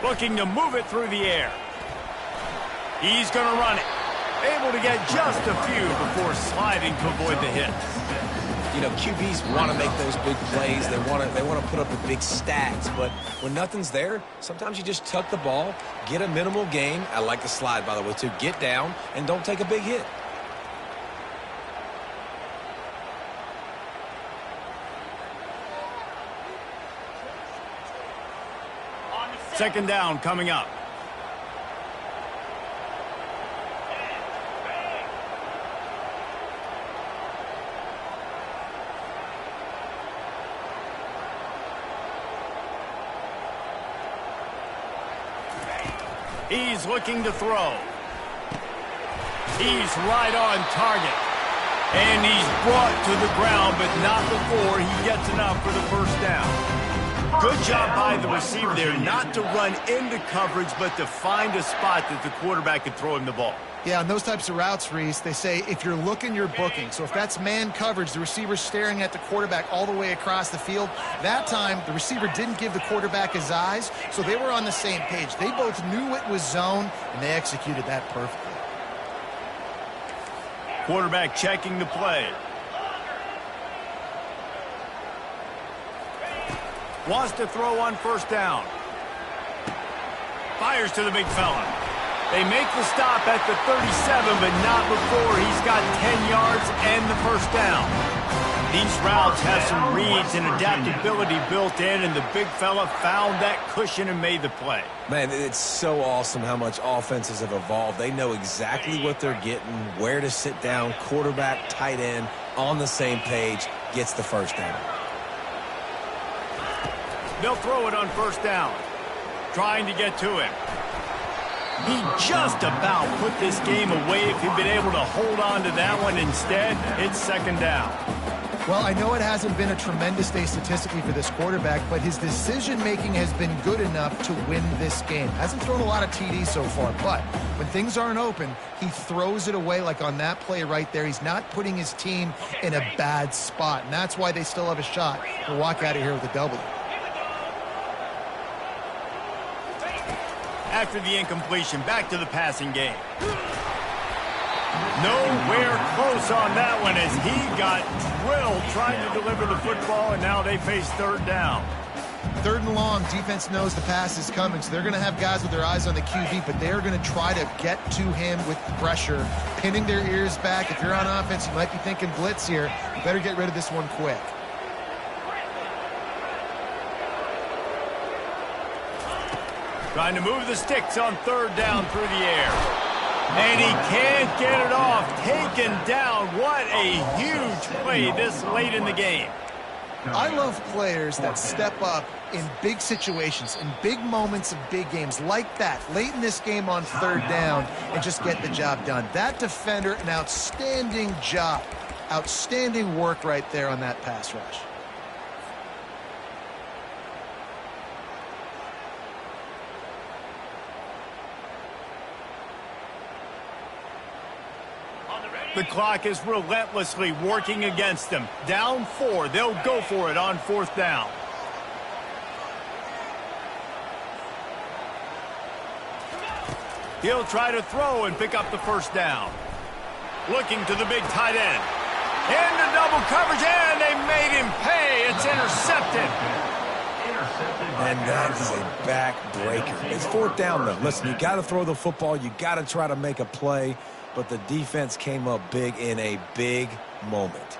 Looking to move it through the air. He's going to run it. Able to get just a few before sliding to avoid the hit. You know, QBs want to make those big plays. They want to put up the big stats. But when nothing's there, sometimes you just tuck the ball, get a minimal gain. I like the slide, by the way, too. Get down and don't take a big hit. Second down coming up. He's looking to throw. He's right on target. And he's brought to the ground, but not before he gets enough for the first down. Good job by the receiver there, not to run into coverage, but to find a spot that the quarterback could throw him the ball. Yeah, on those types of routes, Reese, they say if you're looking, you're booking. So if that's man coverage, the receiver's staring at the quarterback all the way across the field. That time, the receiver didn't give the quarterback his eyes, so they were on the same page. They both knew it was zone, and they executed that perfectly. Quarterback checking the play. Wants to throw on first down. Fires to the big fella. They make the stop at the 37, but not before he's got 10 yards and the first down. These routes have some reads and adaptability built in, and the big fella found that cushion and made the play. Man, it's so awesome how much offenses have evolved. They know exactly what they're getting, where to sit down, quarterback, tight end, on the same page, gets the first down. They'll throw it on first down. Trying to get to him. He just about put this game away if he'd been able to hold on to that one. Instead, it's second down. Well, I know it hasn't been a tremendous day statistically for this quarterback, but his decision-making has been good enough to win this game. Hasn't thrown a lot of TDs so far, but when things aren't open, he throws it away like on that play right there. He's not putting his team in a bad spot, and that's why they still have a shot to walk out of here with a W. After the incompletion, back to the passing game. Nowhere close on that one as he got drilled trying to deliver the football, and now they face third down. Third and long, defense knows the pass is coming, so they're going to have guys with their eyes on the QB, but they're going to try to get to him with pressure, pinning their ears back. If you're on offense, you might be thinking blitz here. You better get rid of this one quick. Trying to move the sticks on third down through the air. And he can't get it off. Taken down. What a huge play this late in the game. I love players that step up in big situations, in big moments of big games like that, late in this game on third down, and just get the job done. That defender, an outstanding job. Outstanding work right there on that pass rush. The clock is relentlessly working against them. Down 4. They'll go for it on fourth down. He'll try to throw and pick up the first down. Looking to the big tight end. Into double coverage, and they made him pay. It's intercepted. And that is a backbreaker. It's fourth down, though. Listen, you got to throw the football. You got to try to make a play. But the defense came up big in a big moment.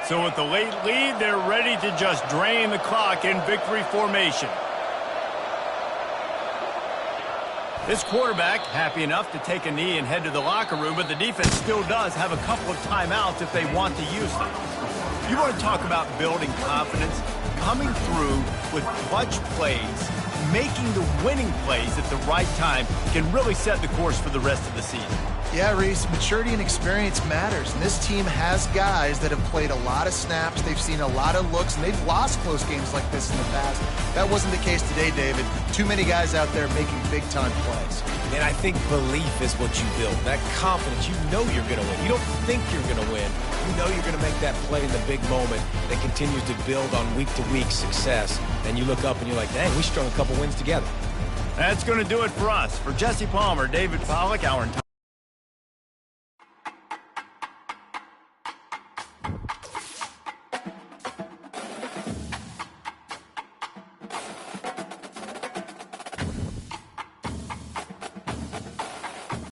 So with the late lead, they're ready to just drain the clock in victory formation. This quarterback happy enough to take a knee and head to the locker room, but the defense still does have a couple of timeouts if they want to use them. You want to talk about building confidence? Coming through with clutch plays, making the winning plays at the right time can really set the course for the rest of the season. Yeah, Reese, maturity and experience matters, and this team has guys that have played a lot of snaps, they've seen a lot of looks, and they've lost close games like this in the past. That wasn't the case today, David. Too many guys out there making big-time plays. And I think belief is what you build. That confidence, you know you're going to win. You don't think you're going to win. You know you're going to make that play in the big moment that continues to build on week-to-week success. And you look up and you're like, dang, we strung a couple wins together. That's going to do it for us. For Jesse Palmer, David Pollack, our entire